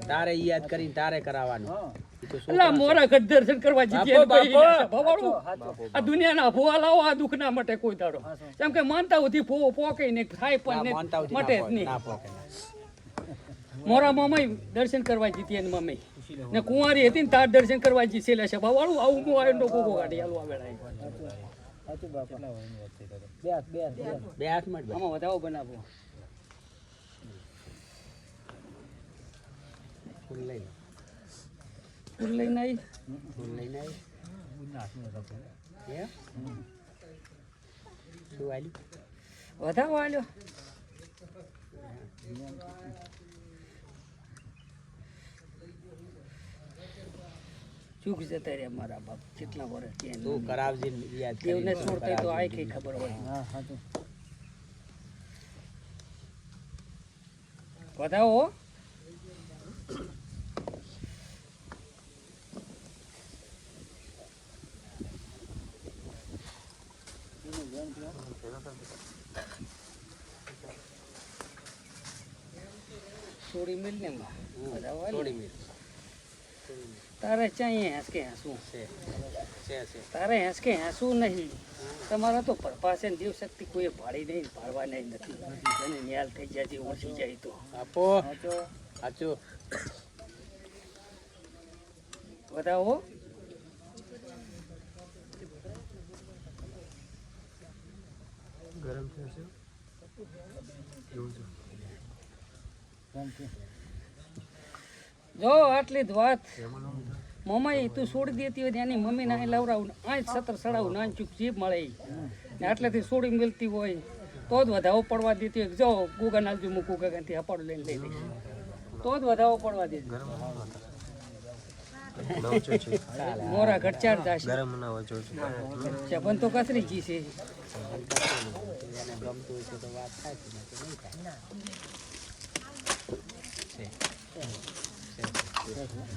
તારે યાદ કરીને તારે કરાવવાનું અલા મોરા ઘટ દર્શન કરવા જીતી આ દુનિયાના ભોવા લાવો આ દુઃખના માટે કોઈ દાડો કેમ કે માનતા હોતી ભોવો પોકે ને થાય પણ મટે જ નહીં મોરા મામા દર્શન કરવા જીતી એની મમ્મી ને કુંવારી હતી ને તાર દર્શન કરવા જીતેલા છે બાવાળું આવું હું આવ્યો ગોગો કાઢી આલું આવે બે હાથમાં આમાં વધાવો બનાવો ફૂલ લઈને ફૂલ લઈને આવી ફૂલ લઈને આવી શું આલ્યું વધાવો આલ્યો ચૂક જતા રે મારા બાપ કેટલા વર્ષ તું કરાવજે યાદ દેવને છોડતા તો આય કઈ ખબર હોય વધાવો થોડી મિલ ને થોડી મિલ તારે ચાહીએ હેંસકે હેંસવું તારે હેંસકે હેંસવું નહીં તમારા તો પરપાસે દેવ શક્તિ કોઈ ભાડી નહીં ભાડવા નહીં નથી એને ન્યાલ થઈ જાય ઓછી જાય તો આપો સાચું બતાવો ગરમ થશે જો આટલી જ વાત મમ્મી તું છોડી દેતી હોય એની મમ્મી ના લવરાવું આઠ 17 સડાવું નાન ચૂક જીભ મળે ને આટલેથી છોડી મળતી હોય તો જ વધાવો પડવા દેતી હોય જો ગુગા નાલજો હું ગુગાથી અપાડું લઈને લઈ લઈશ તો જ વધાવો પડવા દેજો મોરા ઘટચાર થશે પણ તો કસરી જી છે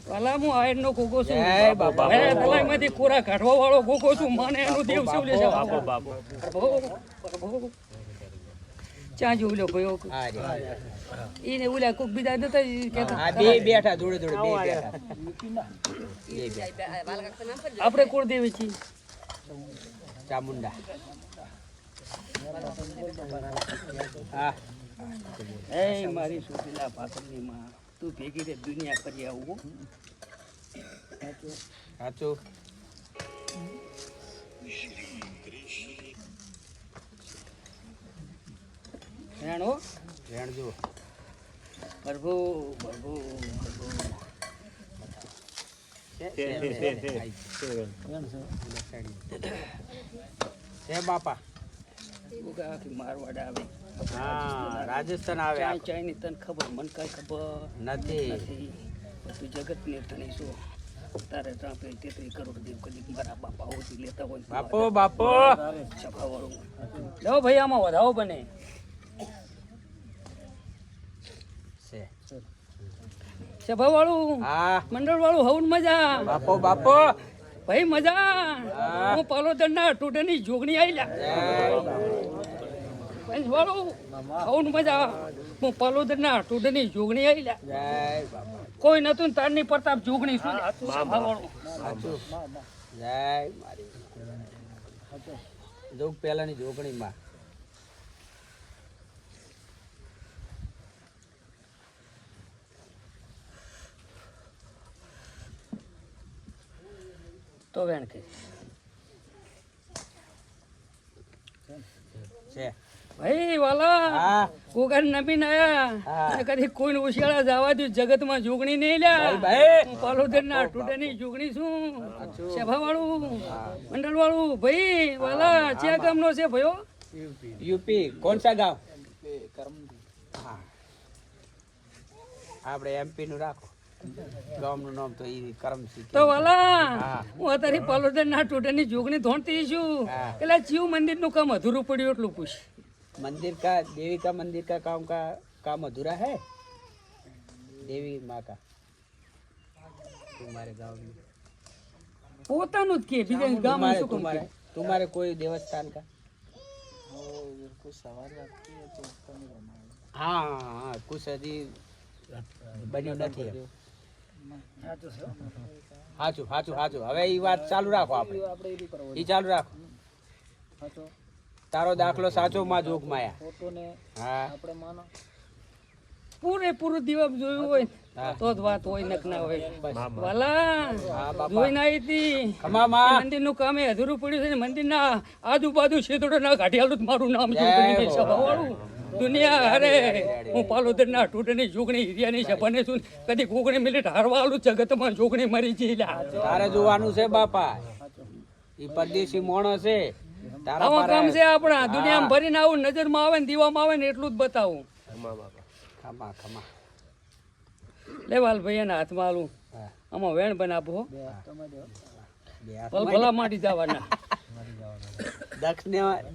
ભલા હું આયર નો ગોગો છું માંથી કોરા કાઢવા વાળો ગોગો છું મને એનું દેવ શું લે છે ચા જોઈ લો ભાઈઓ એને ઓલા કોક બીજા નતા કેતા બે બેઠા જોડે જોડે બે બેઠા આપણે કોણ દેવી છીએ ચામુંડા હા એ મારી સુશીલા પાકરની માં તું ભેગી રે દુનિયા કરી આવું સાચું રેણો રેણજો પ્રભુ પ્રભુ હે બાપા મારવાડ આવે હા રાજસ્થાન આવે ચાઈની તને ખબર મને કઈ ખબર નથી તું જગત ને તને શું તારે 33 કરોડ દેવ કદી મારા બાપા ઓછી લેતા હોય બાપો બાપો સભા વાળું લો ભાઈ આમાં વધાવો બને સભા વાળું હા મંડળ વાળું હવન મજા બાપો બાપો ભાઈ મજા હું પાલોદર ના ટોટની જોગણી આઈલા વાળું હવન મજા હું પાલોદર ના ટોટની જોગણી આઈલા કોઈ નતું ને તારની પ્રતાપ જોગણી શું સભા વાળું જય મારી જોગ પેલાની જોગણીમાં તો વેણ કે છે ભાઈ વાલા કોગર નબીન આયા કદી કોઈને ઉશિયાળા જવા દઉં જગતમાં જોગણી નહીં લ્યા ભાઈ પાલોદર ના ટૂટની જોગણી શું સભા વાળું મંડળ વાળું ભાઈ વાલા ક્યાં ગામનો છે ભાઈઓ यूपी कौन सा गांव આપણે એમપી નું રાખો ગામનું નામ તો ઈ કરમસી તો વાલા હું અત્યારે પાલોદર ના ટૂટની જોગણી ધોણતી છું એટલે જીવ મંદિર નું કામ અધૂરું પડ્યું એટલું પૂછ मंदिर का देवी का मंदिर का काम अधूरा है देवी माँ का तुम्हारे गांव में પોતાનું જ કે બીજા ગામમાં શું કામ કે तुम्हारे कोई देवस्थान का हाँ हाँ कुछ अभी બન્યું નથી એમ. સાચું સાચું સાચું. હવે એ વાત ચાલુ રાખો આપણે, એ ચાલુ રાખો. તારો દાખલો સાચો માં જોગ માયા. હા પૂરેપૂરું દિવસ જોયું હોય તો જ વાત હોય નક ના હોય. વાલા જોઈને આવી હતી ખમા માં. મંદિર નું કામ એ અધૂરું પડ્યું છે ને મંદિર ના આજુબાજુ શેતોડો ના કાઢી મારું નામ જોગણી સભાવાળું દુનિયા અરે હું પાલોદર ના ટૂટની જોગણી હિરિયાની સભાને છું કદી કોકણી મિનિટ હારવાલું જગતમાં જોગણી મરી જઈ તારે જોવાનું છે બાપા, ઈ પરદેશી માણસ છે. તારા આવા કામ છે આપણા દુનિયામાં ભરીને આવું નજરમાં આવે ને દીવામાં આવે ને એટલું જ બતાવું. ખમા ખમા લેવાલ ભાઈ એના હાથમાં આલું આમાં વેણ બનાવો ભલા માટી જવાના.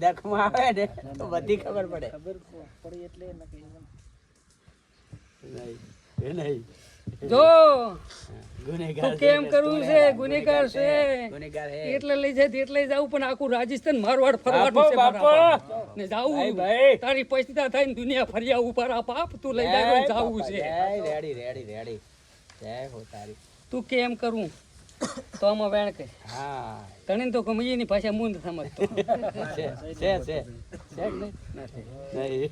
દખમાં આવે ને તો બધી ખબર પડે. નહીં જો ગુનેગાર તું કેમ કરવું છે ગુનેગાર છે ગુનેગાર હે. એટલે લઈ જાય એટલે જાવું પણ આખું રાજસ્થાન મારવાડ ફરવાનું છે બાપો, મારા બાપ. ને જાવું ભાઈ. તારી પૈસા થઈને દુનિયા ફર્યા ઉપર આ પાપ તું લઈ જાય જાવું છે. જય રેડી રેડી રેડી. જય હો તારી. તું કેમ કરું તો આમાં વેણ કર હા તને તો ગમે એની ભાષા મું નથી સમજતો. છે છે છે કે નહીં? નહીં.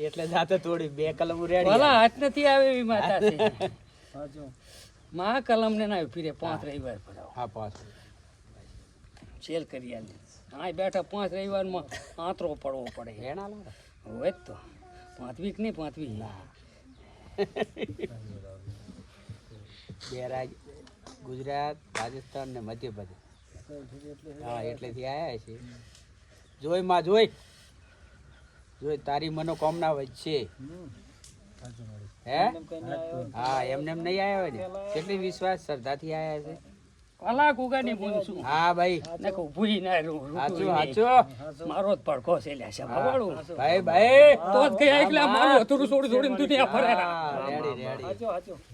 એટલે જાતે થોડી બે કલમ રેડી. ભલા હાથ નથી આવે એવી માતા છે. મા કલમ ને ના ફીરે 5 રવિવાર ભરાવો હા પાસ સેલ કરી આલે. હા બેઠા 5 રવિવારમાં આંતરો પડવો પડે. રેણા લો. હોય જ તો 5 વીક નહીં 5 વીક બે રાજ ગુજરાત રાજસ્થાન ને મધ્યપ્રદેશ. હા એટલેથી આવ્યા છે. જોઈ માં જોઈ જોઈ તારી મનોકામના વચ્ચે હે હા એમને એમ નહીં આવ્યા ને કેટલી વિશ્વાસ શ્રદ્ધાથી આવ્યા છે. કલાક ઉગાની બોલશું હા ભાઈ નકો ભૂઈ ના સાચું સાચું મારો જ પડખો છે લ્યા છે બાવાળું ભાઈ ભાઈ તો જ કઈ એકલા મારું હતુરું છોડી છોડીને દુનિયા ફરેલા. રેડી રેડી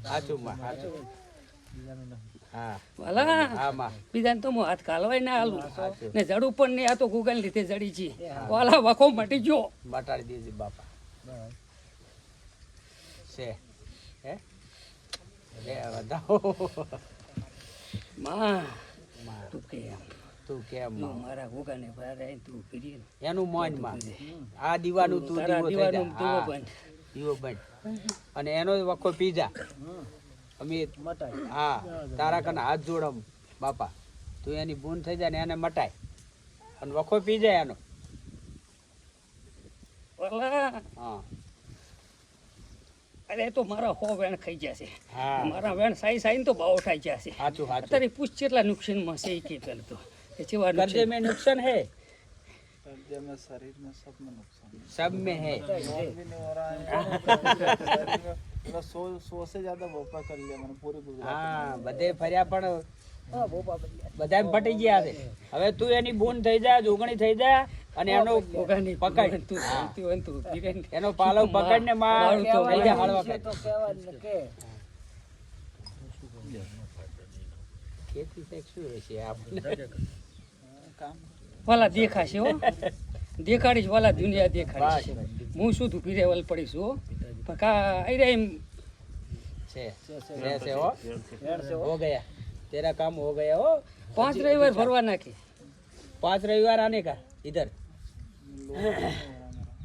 સાચું માં સાચું. હા ભલા હા માં બીજાને તો હું હાથ કાલવાય ના હાલું ને જડું પણ નહીં આ તો ગુગલ લીધે જડી છે વાલા વખો મટી ગયો મટાડી દીધી બાપા છે હે લે વધાવો માં તું કેમ તું કેમ તું મારા ગુગાને ભરાય તું કરી એનું મોન માં આ દીવાનું તું તારા દીવો થઈ દીવાનું જા. દીવો હા, બંધ દીવો બંધ અને એનો વખો પીજા અમે હા તારા કને હાથ જોડમ બાપા તું એની બૂન થઈ જાય ને એને મટાય અને વખો પી જાય એનો. ભલા હા અરે તો મારા હો વેણ ખાઈ જશે હા મારા વેણ સાઈ સાઈ તો ભાવ થાય જશે સાચું સાચું. અત્યારે પૂછ કેટલા નુકસાનમાં છે એ કે પેલું તો એ ચેવા कर्जे નુકસાન में नुकसान है, सब में है. હા બધે ફર્યા પણ બધા પટી ગયા છે. હવે તું એની બૂન થઈ જા જોગણી થઈ જા અને એનો ભોગાની પકડ તું શાંતિ હોય ને તું ધીરે એનો પાલવ પકડ ને મારું તો થઈ જા હળવા કર. ખેતી છે શું રહેશે આપણે વાલા દેખાશે હો દેખાડીશ વાલા દુનિયા બસ દેખાડીશ હું શું તું પીરે વલ પડીશ હો પણ કા આઈ રહ્યા એમ છે રહેશે હો. हो गया तेरा काम हो गया हो. 5 રવિવાર ભરવા નાખી 5 रविवार आने का इधर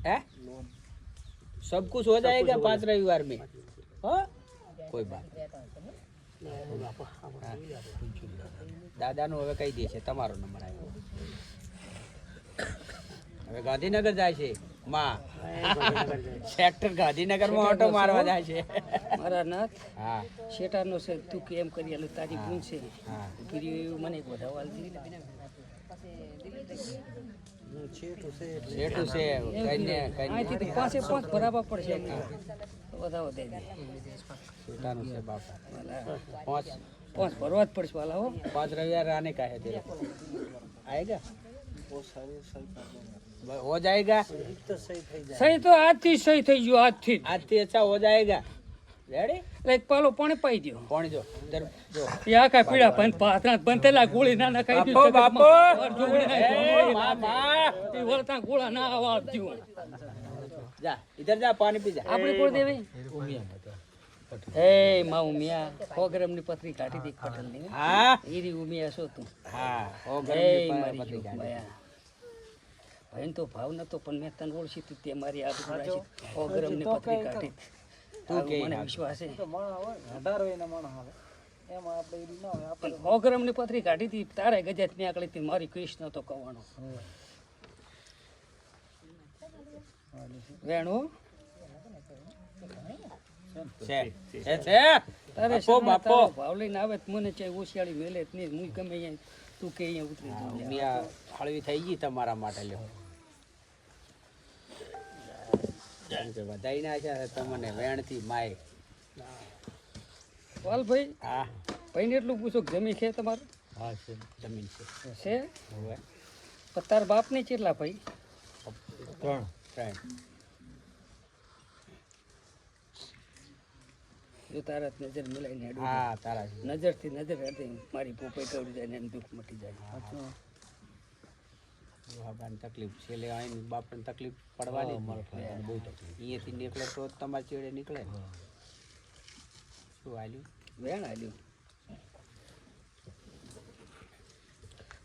है सब कुछ हो जाएगा 5 रविवार में. हाँ कोई बात દાદાનું હવે કહી દે છે તમારો નંબર આવ્યો. હવે ગાંધીનગર જાય છે માં સેક્ટર ગાંધીનગરમાં ઓટો મારવા જાય છે. મારા નાથ હા શેટાનો છે તું કેમ કરી આલું તારી ગુણ છે હા પીરી મને એક વધાવ આલ દી શેઠું છે કઈને અહીંથી તો 5 ભરાવા પડશે વધાવો દે દે શેઠાનું છે બાપા. 5 ભરવા જ પડશે વાલા હો 5 रविवार आने का है तेरे को. आएगा हो जाएगा સહી તો આજથી સહી થઈ ગયો આજથી જ. आज થી अच्छा हो जाएगा. रेडी એક પાલો પાણી પાઈ દો कौन जो इधर जो યા કા પીડા બંધ પાથરા બંધ થયેલા ગોળી ના ના ખાઈ બાપો બાપો જોગણી ના એ મામા એ વળતા ગોળા ના આવવા દો જા ઇધર જા પાણી પી જા આપણે કોણ દેવી એ માં ઉમિયા 100 ગ્રામની પથરી કાઢી દી પટેલની હા ઈરી ઉમિયા છો તું હા ઓ એ ગરમ મારી જોક માયા ભાઈ તો ભાવ નતો પણ મેં તને ઓળખી તી તે મારી આબરૂ રાખી 100 ગ્રામની પથરી કાઢી તું કે મને વિશ્વાસ છે તો માણસ આવે 18 હોય ને માણસ આવે એમાં આપણે ઈ ના હોય આપણે 100 ગ્રામની પથરી કાઢી તી તારે ગજાત નીકળી તી મારી કૃષ્ણ તો કવાનો વેણો છે છે તારે બાપો બાપો ભાવ લઈને આવે તો મને ચાહે ઓશિયાળી મેલે જ નહીં હું ગમે અહીંયા તું કે અહીંયા ઉતરી જાઉં મિયા હળવી થઈ ગઈ તમારા માટે લ્યો કેમ કે વધાઈ ના છે તમને વેણથી માય વાલભાઈ હા ભાઈને એટલું પૂછો કે જમીન છે તમારું હા છે જમીન છે છે હવે પણ તાર બાપની કેટલા ભાઈ 3 જો તારા નજર મિલાઈને હેડું હા તારા છે. નજરથી નજર હતી મારી પોપાઈ કવડી જાય ને એમ દુઃખ મટી જાય બાબાને તકલીફ છે એટલે આઈને બાપને તકલીફ પડવાની જ નહીં. બહુ તકલીફ અહીંયાથી નીકળે તો જ તમારા ચેડે નીકળે ને. શું હાલ્યું વેણ હાલ્યું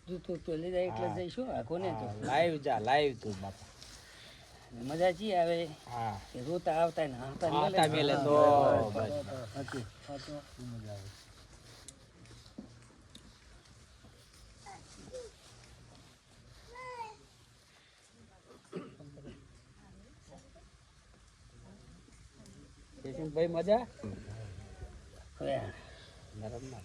જો તું લઈ જાય એટલે જઈશું આખો ને તો લાઈવ જા લાઈવ તું બાપા મજા જી આવે હા કે રોતા આવતા ને હાતા આટા મેલે તો બસ સાચું સાચું મજા આવે ભાઈ મજા વેણ નરમ ના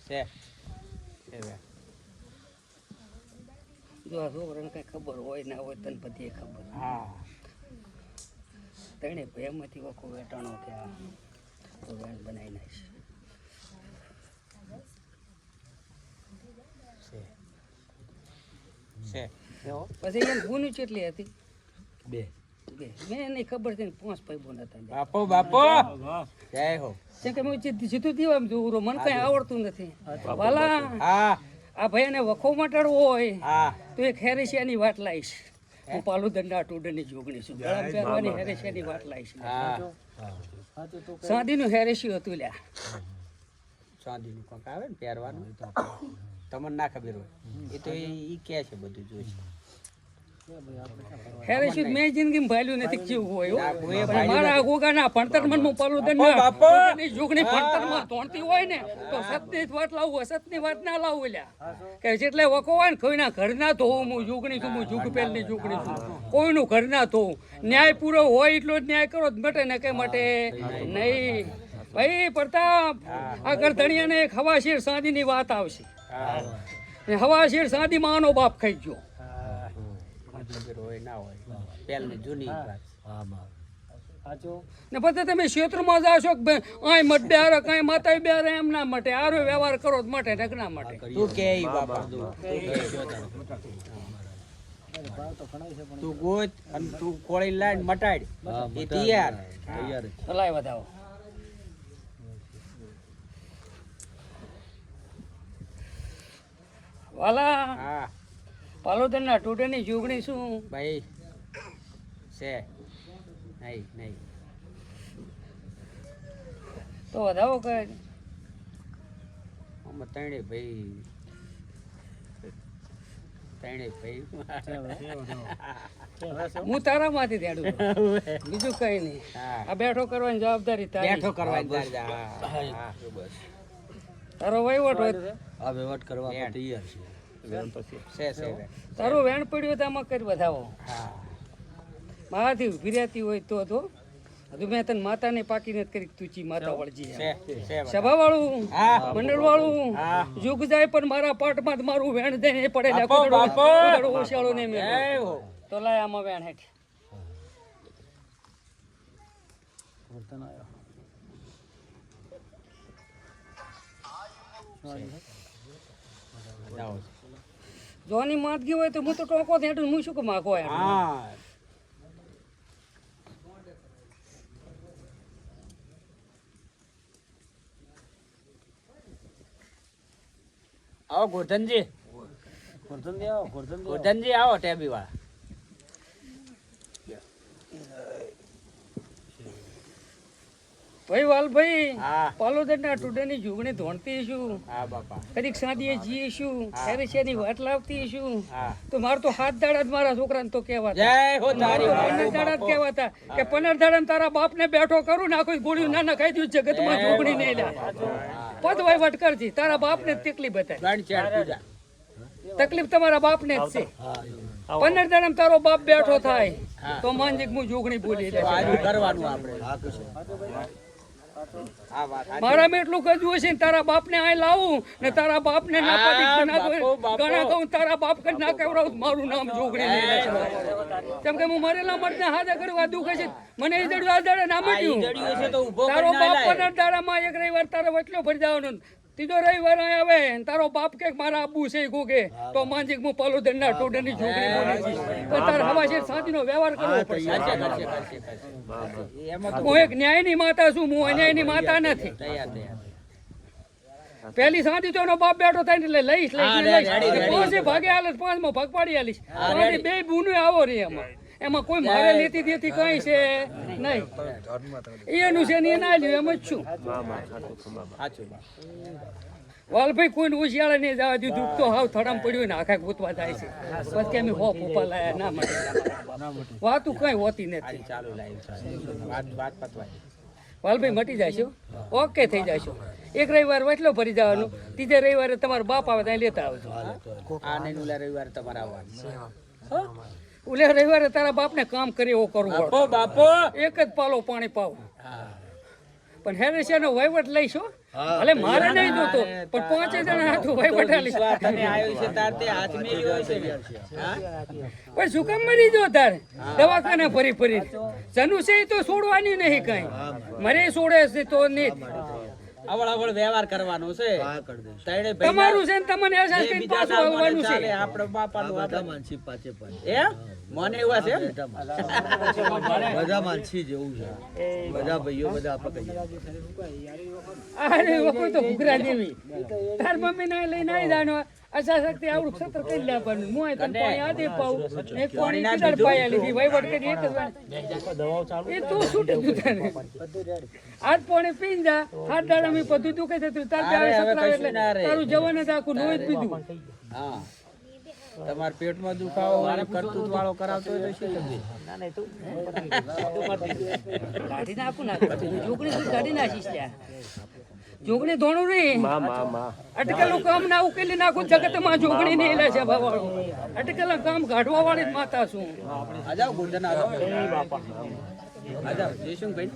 છે જો આ છોકરાને કઈ ખબર હોય ના હોય તને બધી ખબર હા તણે ભયમાંથી વખો વેટાણો કે આ તો વેણ બનાવી નાખીશ છે પછી એમ ભૂની કેટલી હતી બે મેં એની ખબર છે ને 5 ભાઈ બોન હતા બાપો બાપો જય હો કેમ કે મેં સીધું દીવા એમ જોઉં મને કઈ આવડતું નથી વાલા હા આ ભાઈને વખો મટાડવો હોય હા તો એક હેરેશિયાની વાત લાવીશ હું પાલુદંડા ટુડની જોગણી છું ગળામાં પહેરવાની હેરેશિયાની વાત લાવીશ હા સાચું તું સાદીનું હેરેશિયું હતું લ્યા ચાંદીનું કંઈક આવે ને પહેરવાનું તમને ના ખબર હોય એ તો ઈ કે છે બધું જોઈ છે હેરેશિયું મેં જિંદગીમાં ભાલ્યું નથી કેવું હોય હો. ના, કોઈ પણ ભાલ્યું મારા ગોગાના ભણતરમાં હું પાલુદંડા બાપો, બાપો. ટુડની જોગણી ભણતરમાં તોણતી હોય ને તો સતની વાત લાવવું સતની વાત ના લાવવું લ્યા કે જેટલે વખો હોય ને કોઈના ઘર ના ધોવું હું જોગણી છું હું જુગ પહેલની જોગણી છું કોઈનું ઘર ના ધોવું ન્યાય પૂરો હોય એટલો જ ન્યાય કરો જ મટે ને કઈ મટે નહીં ભાઈ પ્રતાપ આગળ ધણિયાને એક હવાશીર સાંદીની વાત આવશે ને હવાશીર સાંદીમાં આનો બાપ ખાઈ ગયો ખબર હોય ના હોય પહેલની જૂની વાત સાચું ને પછી તમે ક્ષેત્રમાં જાશો કે આય મત બેહારે કાંઈ માતા બેહારે એમ ના મટે આરો વ્યવહાર કરો જ મટે ને ના મટે તું કે ઈ બાપા તું ગોત અને તું કોળી લાઈન મટાડ એ તૈયાર ભલાય વધાવો વાલા હા પાલોદરના ટોટેની જોગણી શું ભાઈ છે નહીં નહીં તો વધાવો કરે આમાં ત્રણે ભાઈ હું તારામાંથી ધ્યાડું બીજું કઈ નહીં હા આ બેઠો કરવાની જવાબદારી તારી બેઠો કરવાની હા તારો વહીવટ હોય આ વહીવટ કરવા વેણ. તૈયાર છે છે તારું વેણ પડ્યું તો આમાં કરી વધાવો હા મારાથી ઉભી રહેતી હોય તો હજુ મેં તને માતાને પાકી નથી કરી તુચી માતા વળજી છે છે સભા વાળું હા મંડળ વાળું હા. યુગ જાય પણ મારા પાટમાં જ મારું વેણ દઈને પડે બાપો, બાપો. ઓશિયાળો ને મેં જય હો. તો લાય આમાં વેણ હેઠ વર્તન આવ્યો જાઓ. જોની માંદગી હોય તો હું તો ટોકો હેઠું હું શું કે માગો યાર હા આવો ગોરધનજી ગોરધનજી આવો ટેબી વાળા. ભાઈ વાલભાઈ હા પાલોદરના ટુડેની જોગણી ધોણતી શું હા બાપા કદીક સાંજે જીએ શું ત્યારે શેની વાટ લાવતી શું હા. તો મારે તો હાથ દાડા જ મારા છોકરાને તો કહેવાતા જય હો તારી પંદર દાડા જ કહેવાતા કે 15 દાડા તારા બાપને બેઠો કરું ને આખું ગોળીઓ ના ના ખાઈ દઉં જગતમાં જોગણી નહીં લા પદ વહીવટ કરજી તારા બાપને જ તકલીફ બતાય ગણ ચાર પૂજા. તકલીફ તમારા બાપને જ છે 15 દાડા તારો બાપ બેઠો થાય તો માનજીક હું જોગણી બોલી તો આજુ કરવાનું આપણે. હા વાત સાચી. મારા મેં એટલું કજવું હશે ને તારા બાપને આ લાવું ને તારા બાપને ના હા, પાડી ના બાપો, બાપો. ગણા કહું તારા બાપ કે ના કહેવડાવું મારું નામ જોગણી નહીં લેશે. કેમ કે હું મરેલા મરતા હાથે કરવા દુખે છે મને એ દડું આ દાડે ના આ ઈ મળ્યું જડ્યું હશે તો ઊભો તારો કરીને બાપ આલાય. 15 દાડામાં એક રવિવાર તારે વચલો ભરી જવાનો ત્રીજો રવિવાર અહીં આવે ને તારો બાપ કે મારા આબુ છે ગોગે તો માંજીક હું પાલોદરના ટોડરની જોગણી બોલી છે પણ તારે હવા છે સાંજનો વ્યવહાર કરવો પડશે. કરશે. એમાં તો હું એક ન્યાયની માતા છું હું અન્યાયની માતા નથી. તૈયાર. પેલી સાંજે તો એનો બાપ બેઠો થાય ને એટલે લઈશ હા, લઈશ રેડી, લઈશ રેડી. પાંચે ભાગે હાલે પાંચમો ભાગ પાડી હાલીશ હા, પાંચે રેડી. બે બુનો આવો રે એમાં કોઈ મારે લેતી દેતી કઈ છે નહીં એનું છે ને એ ના લ્યું એમ જ છું સાચું. વાલભાઈ કોઈને ઉશિયાળા નહીં જવા દીધું દુઃખ તો હાવ થડામ પડ્યું ને આખા ગોતવા જાય છે પછી કે અમે હોપ ઉપર લાયા ના મળે વાતું કઈ હોતી નથી ચાલુ લાઈવ વાત પતવાય. વાલભાઈ મટી જશો ઓકે થઈ જશો એક રવિવાર વચલો ભરી જવાનું ત્રીજે રવિવારે તમારો બાપ આવે ત્યાં લેતા આવજો આ નહીં ઓલા રવિવારે તમારે આવવાનું. ઓલે રવિવારે તારા બાપને કામ કરે એવો કરવું બાપો બાપો. એક જ પાલો પાણી પાવું હા. પણ હેરેશિયાનો વહીવટ લઈશો ભલે મારે નહીં જોતો પણ 5 જણા હાથું વહીવટ આલીશ વિશ્વાસ તને આવ્યો છે તાર તે હાથ મેલ્યો હશે ને. હા? પણ શું કામ મરી જો તારે દવાખાના ફરી ફરી જનુ છે એ તો છોડવાની નહીં કઈ મરે છોડે છે તો નહીં અવળ વ્યવહાર કરવાનો છે. તૈણે ભાઈ તમારું છે ને તમને અહેસાસ કરીને બીજા પાછું ના મને આવવાનું ચાલે, છે આપણે બાપાનું આપણે. એમ? મને એવા છે એમ? બધા માનસી જેવું છે બધા ભાઈઓ બધા આપણે કહીએ અરે કોઈ તો ઘૂઘરા દેવી તાર મમ્મી ને લઈને આવી જાનો અસા શક્તિ આવડું સતર કરી લેવાનું હું અહીં તને પાણી આદે પાઉં એક પાણી કિધર પાયા લીધી વહીવટ કરી એક જ વાર એ તો છૂટી ગયું તને આજ પાણી પીને જા હાથ દાડા મેં બધું દુખે છે તું તાર આવે અરે, હવે સતરા કશું ના એટલે રહે. તારું જવાને જ આખું લોહી જ પીધું હા. તમારા પેટમાં દુખાવો અને કરતૂત વાળો કરાવતો હોય તો શું સમજે? કાઢી નાખું ના જોગણી તું કાઢી નાખીશ ત્યાં જોગણી ધોણું નહીં અટકેલું કામ ના ઉકેલી નાખું જગતમાં જોગણી નહીં લે છે ભવાળું અટકેલા કામ કાઢવા વાળી જ માતા છું આ જાઓ ગોરધન, આ જાઓ. આ જાઓ. જયશુંભાઈ.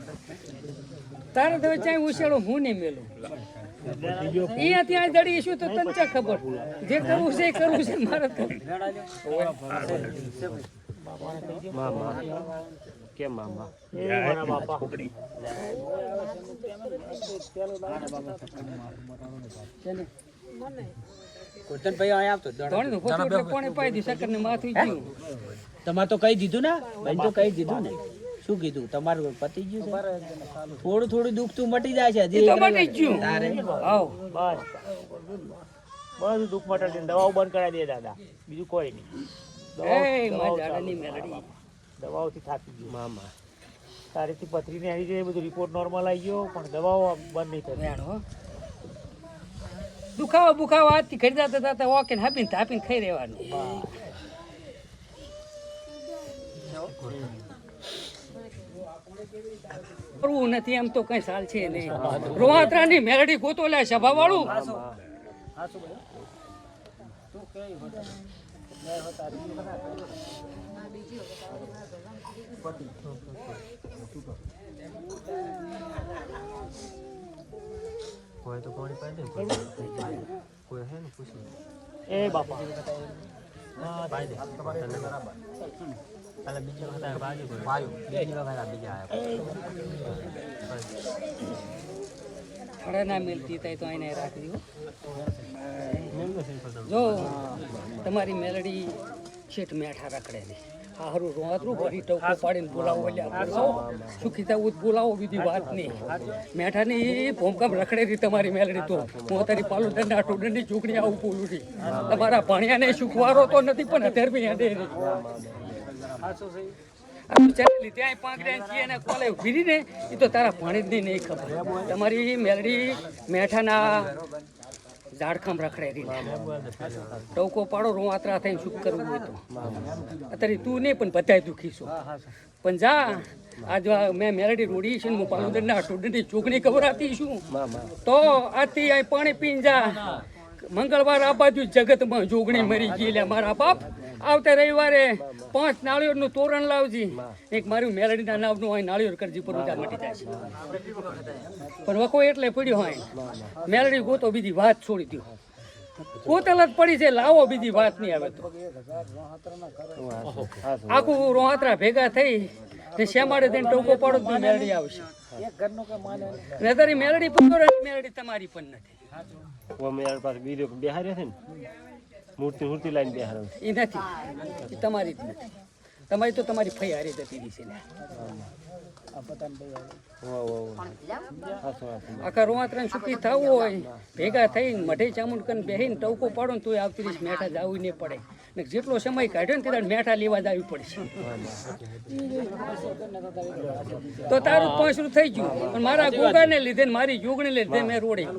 તારે તો ચાઈ ઉછેળો હું નહીં મેલું અહીંયા ત્યાં દડીશું તો તને ચા ખબર જે કરવું છે એ કરવું છે મારે તો ગોરધનભાઈ અહીંયા આવતો જ. ધોણીનું ખોટું એટલે પાણી પાઈ દી સકર ને માથું ગયું તમારે તો કહી દીધું ને ભાઈ, તો કહી દીધું ને. શું કીધું તમારું પતી ગયું છે? થોડું થોડું દુઃખ તું મટી જાય છે હજી એ તો એક મટી જ ગયું તારે આવ બધું દુઃખ મટાડીને દવાઓ બંધ કરાવી દે દાદા બીજું કોઈ નહીં એ મારી દાડાની મેલડી દવાઓથી થાકી ગયું મામા તારીથી પથરીને આવી જાય બધું રિપોર્ટ નોર્મલ આવી ગયો પણ દવાઓ બંધ નહીં થતી વેણો દુખાવા બુખાવા આજથી ખરીદાતા થતા ઓકે ને હાપીને થાપીને ખાઈ રહેવાનું કરવું નથી એમ તો કઈ સાલ છે નહીં રોહાત્રાની મેલડી ગોતો લે સભા વાળું એ બાપા ખડે ના મિલતી થાય તો એને રાખજો જો તમારી મેલડી શેઠ મેઠા રખડે ને હારું રોહાતરું ભરી ટોકો પાડીને બોલાવો સુખી થવું બોલાવો બીજી વાત નહીં મેઠાની ભૂમકામ રખડેલી તમારી મેલડી તો હું તારી પાલું દંડા ટોડની ચૂકણી આવું બોલું છું તમારા ભણ્યાને સુખવારો તો નથી પણ અત્યારે બી હેડે ચાલી ત્યાં પાંખડ્યા ને કોલે ઉભી ને એ તો તારા ભણી જ નહીં ખબર તમારી મેલડી મેઠાના ઝાડખામ રખડે ટોકો પાડો રોવાતરા થઈને શું કરવું હોય તો અત્યારે તું નહીં પણ બધાય દુખી છો પણ જા આજ મેં મેલડી રોડી છે ને હું પાલુદરના ટોડની ચોકની કવરાતી છું તો આથી અહીં પાણી પીને જા મંગળવાર આ બાજુ જગતમાં જોગણી મરી ગઈ લે મારા બાપ આવતા રવિવારે 5 નાળિયેરનું તોરણ લાવજી એક મારું મેલડીના નામનું હોય નાળિયેર કરજી પર ઉજા મટી જાય પણ વખો એટલે પડ્યો હોય મેલડી ગોતો બીજી વાત છોડી દો કોતલ જ પડી છે લાવો બીજી વાત નહીં આવે તો આખું રોહાતરા ભેગા થઈ તે શેમાડે થઈને ટોકો પાડો તો મેલડી આવશે ને તારી મેલડી પકડો મેલડી તમારી પણ નથી મારી પાસે બીજો બિહારી છે ને મૂર્તિ લાઈન બિહાર એ નથી એ તમારી જ નથી તમારી તો તમારી ફઈ હારી જતી રહી છે આખા રોવાત્રા સુખી થવું હોય ભેગા થઈને મઢે ચામુંડકન બેહીને ટવકો પાડો ને તોય આવતી રીત મેઠા જવું નહીં પડે ને જેટલો સમય કાઢ્યો ને ત્યારે મેઠા લેવા જ આવી પડશે તો તારું પાંચરું થઈ ગયું પણ મારા ગોગાને લીધે ને મારી જોગણી લીધે મેં રોડી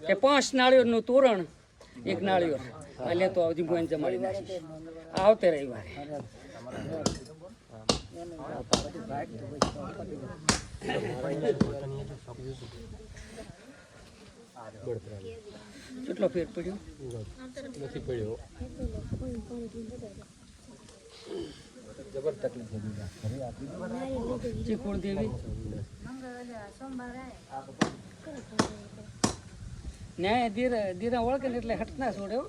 કે 5 નાળિયેરનું તોરણ એક નાળિયેર એટલે તો હજી ગોઈને જમાડી નાખીશ આવતે રવિવારે કેટલો ફેર પડ્યો નથી પડ્યો જબર તકલીફ ચીકુળ દેવી ન્યાય ધીરા ઓળખે ને એટલે હટ ના છોડ્યો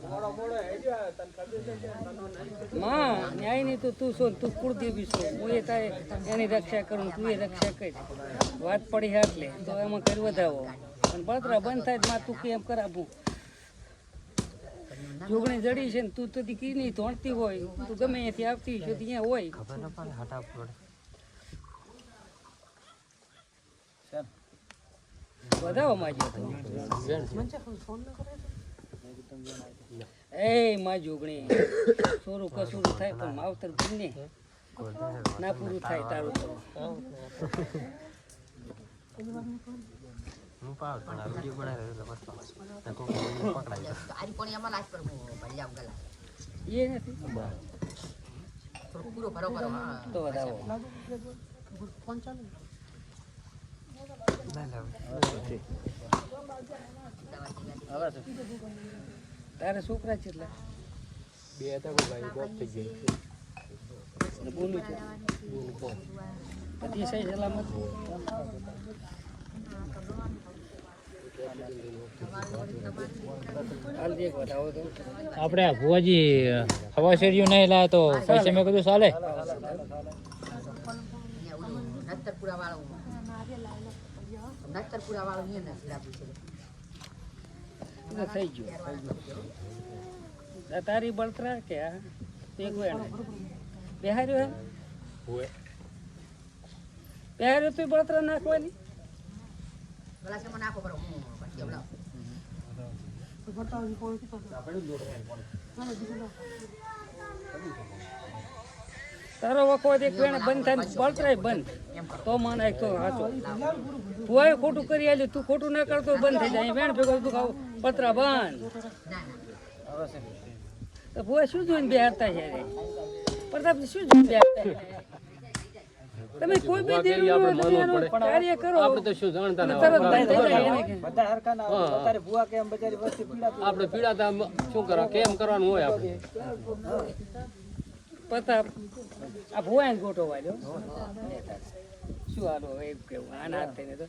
માં ન્યાય નહીં તો તું શું તું કુળદેવી છો હું એ તારે એની રક્ષા કરું તું એ રક્ષા કરી વાત પડી એટલે તો એમાં કરી વધાવો પણ બળતરા બંધ થાય માં તું કેમ કરાવું જોગણી જડી છે ને તું તો કી નહીં ધોણતી હોય તું ગમે અહીંયાથી આવતી છે ત્યાં હોય વધાવો માજો એ માં જોગણી સોરું કસુરું થાય પણ માવતર બંને ના પૂરું થાય તારું તો એ નથી તો વધાવો તારે છોકરા કેટલા 2 હતા ભાઈ બોપ થઈ ગઈ બોલું છે પછી સહી સલામત આપણે ભુવાજી હવા શેરીઓ નહીં લાવે તો પૈસા મેં કીધું ચાલે થઈ ગયું તારી બળતરા કે એક બેહાર્યો હે બેહાર્યો તું બળતરા નાખવાની તારો વખો એક વેણ બંધ થાય બળતરાય બંધ તો માને તો સાચો ભુવાએ ખોટું કરી આલ્યું તું ખોટું ના કરતો બંધ થઈ જાય વેણ ભેગો તું ખાવ બળતરા બંધ તો ભુવા શું જોઈને બેહારતા છે પ્રતાપ શું જોઈને બેહારતા તમે કોઈ બી દેવીનું કાર્ય કરો આપણે તો શું જાણતા ના બધા હરખા ના તારે ભુવા કેમ બચારી વસ્તી પીડાતી આપણે પીડાતા શું કરો કેમ કરવાનું હોય આપણે પ્રતાપ આ ભુવા જ ગોટો વાળ્યો શું હાલો એમ કેવું આના થઈને તો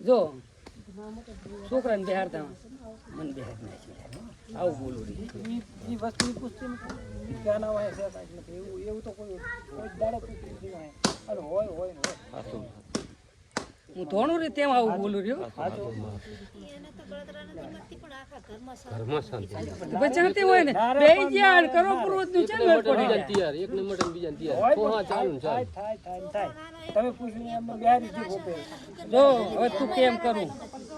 જો છોકરાને બિહારતા મને બિહાર નાખી આવું બોલું એ વસ્તુ પૂછતી ક્યાં ના હોય એવું તો કોઈ દાડો પૂછતી હોય હોય હું ધોણું રે તેમ આવું બોલું રહ્યો બચાતી હોય ને બે જ્યાં કરો પૂરું નું ચાલ પડી થાય તમે પૂછ્યું એમ બિહારી થી ગોપે જો હવે તું કેમ કરું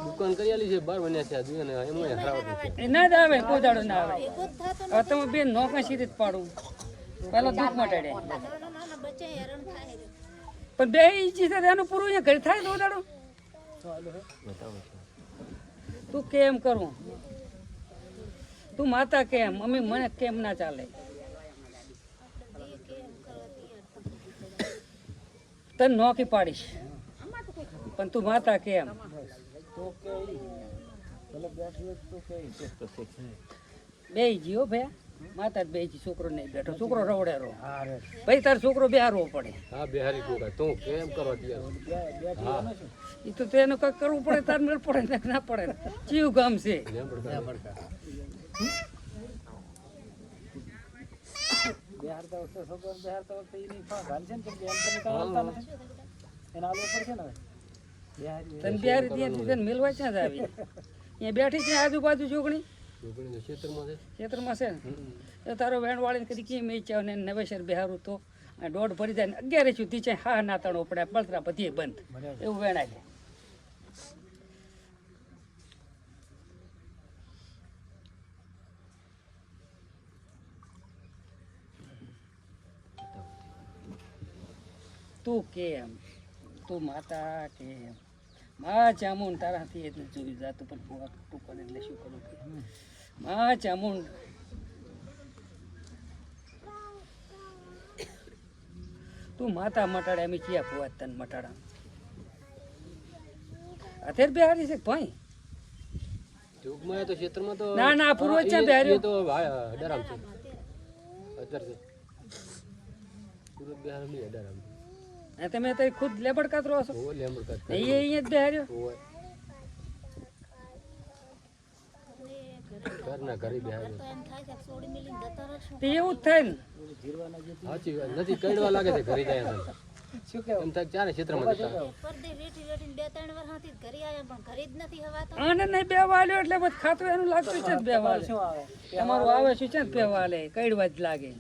દુકાન કરી આલી છે 12 મહિના છે હજુ અને એમાં હરાવત એ ના જ આવે કોઈ દાડો ના આવે હવે તમે બેન નોકા સીધી જ પાડું પેલા દુઃખ મટાડે પણ બે ઈચ્છી છે એનું પૂરું અહીંયા ઘર થાય તો દાડો તું કેમ કરું તું માતા કેમ મમ્મી મને કેમ ના ચાલે તને નોકી પાડીશ પણ તું માતા કેમ બે જીઓ ભયા માતા બે છોકરો નહીં બેઠો છોકરો રવડેરો ભાઈ તાર છોકરો બેહારવો પડે હા બિહારી કોકા તું કેમ કરો તૈયાર એ તો તેનું કંઈક કરવું પડે તાર મેળ પડે ને ના પડે ને ચીવ ગામ છે બિહારતા વખતે છોકરા બિહારતા વખતે એની ગાલ છે ને કેમ કે એમ તમે કાંઈ હાલતા નથી એને હાલવું પડશે ને બિહારી તને બિહારી ત્યાંથી તને મેળવા ક્યાં જ આવી અહીંયા બેઠી છે આજુબાજુ છોકરી ખેતરમાં છે ને એ તારો વેણ વાળીને કદી કેમ ઈચ્છા ને નવેસર બિહારું તો દોઢ ભરી જાય ને 11 સુધી છે હા ના તણો પડે બળતરા બધી બંધ એવું વેણાય છે તું કેમ તું માતા કેમ મા ચામુંડ તારાથી એટલે જોઈ જાતું પણ ફુવા તું કરે એટલે શું કરું મા ચામુંડ તું માતા મટાડે એમ ક્યાં ફુવા તને મટાડા અત્યારે બિહારી છે ભાઈ જોગમાં તો ક્ષેત્રમાં તો ના ના પૂર્વ છે બિહારી તો ડરામ છે અત્યારે પૂર્વ બિહાર નહીં ડરામ તમે અત્યારે ખુદ લેબડ કાતરો છો ઓ લેમ્બર કાત એ અહીંયા જ બિહાર્યો ઘરના ઘરે બિહાર તે એવું જ થાય ને સાચી વાત નથી કઈડવા લાગે છે ઘરે જાય શું કેવું એમ થાય ચારે ક્ષેત્રમાં જતા આને નહીં બે વાલ્યો એટલે બસ ખાતું એનું લાગતું છે બે વાલે શું આવે તમારું આવે શું છે ને બે વાલે કઈડવા જ લાગે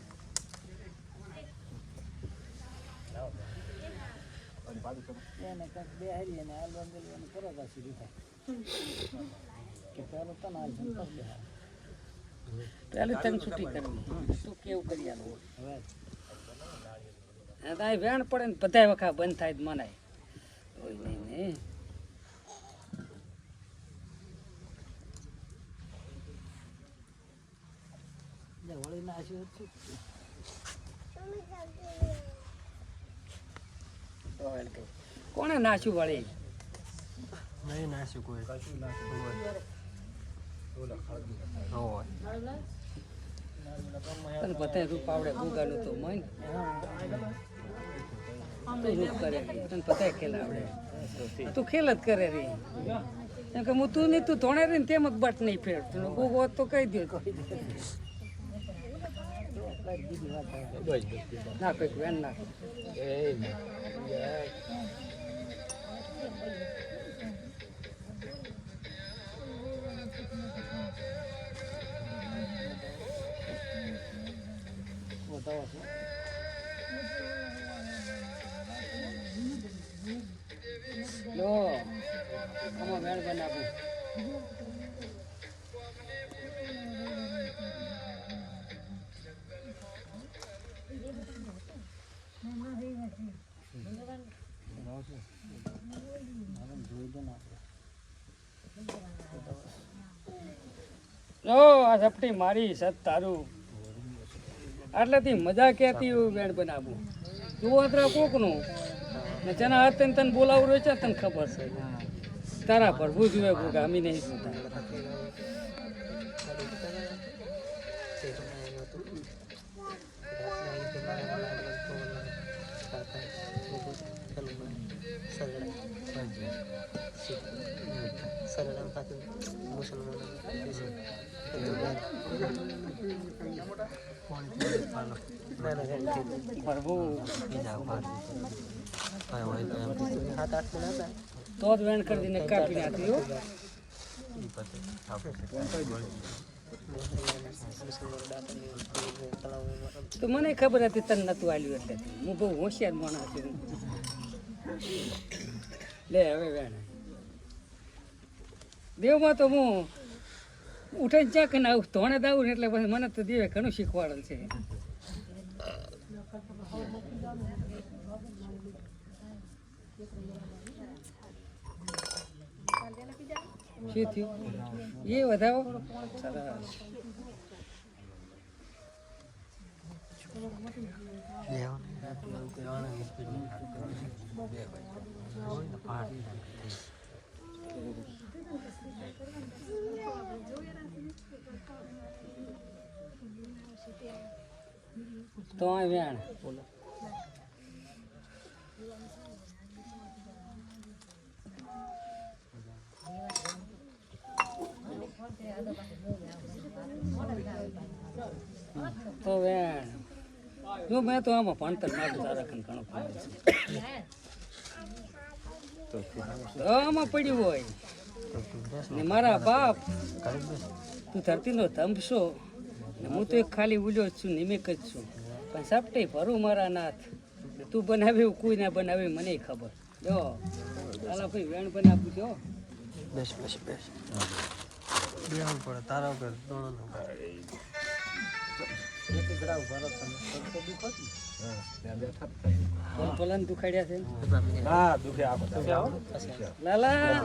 એને કંઈક બિહારી એને હાલવા મેળવાનું કરો તો સીધી થાય કે પહેલો તને હાલ છે ને પછી બિહાર પેલી તને છૂટી કરવી તું કેવું કરી આલું હવે તાઈ વેણ પડે ને બધાય વખા બંધ થાય જ મનાય કોઈ નહીં ને વળી ના આશીર્વાદ શું કોણે નાખ્યું વળી નહીં નાસ્યું કોઈ કશું તને બધાય રૂપ આવડે ગુગાનું તો મન તું રૂપ કરે રી તને બધાય ખેલ આવડે તું ખેલ જ કરે રી કેમ કે હું તું નહીં તું ધોણે રહી ને તેમ જ બટ નહીં ફેર તું ગુગો હોત તો કહી દો ના કંઈક વેન નાખ બતાવો છો લો આમાં વેણ બનાવું લો આ ઝપટી મારી સત તારું આટલેથી મજા કહેતી એવું વેણ બનાવું તું અત્યારે કોકનું ને જેના હાથે તને બોલાવું રહ્યો છે તને ખબર છે તારા પર હું જોઈએ ગોગા અમી નહીં જોતા પ્રભુ 7-8 મહિના હતા તો જ વેણ કરી દઈને કાપી નાખી હો. તો મને ખબર હતી તને નતું આલ્યું એટલે હું બહુ હોશિયાર માણસ છું. લે હવે વેણ દેવમાં તો હું ઉઠાઈને ચા કરીને આવું ધોણે જ આવું ને એટલે પછી મને તો દેવે ઘણું શીખવાડેલ છે. શું થયું એ વધાવો સરસ. તો આ વેણ તો વેણ જો મેં તો આમાં ભણતર મારું તારા કન ઘણું ફાવે છે. તો આમાં પડ્યું હોય ને મારા બાપ તું ધરતીનો ધંભશો ને હું તો એક ખાલી ઉલ્યો જ છું, નિમિક જ છું, પણ સાપટે ભરું મારા નાથ. તું બનાવ્યું કોઈ ના બનાવ્યું મને ખબર. જો ચાલો ભાઈ વેણ બનાવું છો. પલન દુખાડ્યા છે લાલા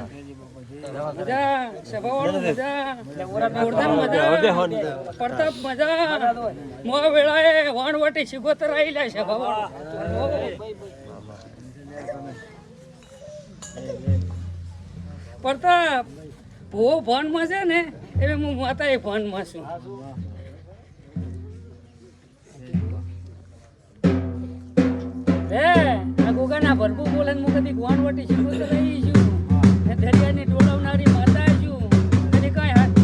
મજા સભાવાળું મજા પ્રતાપ મજા મોં વેળાએ વાણવટી શિગોતર આઈલા સભાવાળું પ્રતાપ ભૂવો ભાનમાં છે ને એટલે હું માતા એ ભાનમાં છું. આ ગોગાના ભરપૂર બોલે હું કદી વાણવટી શિગોતર આવી છું ને દરિયાની ડોળવનારી માતા છું. અને કઈ હાથ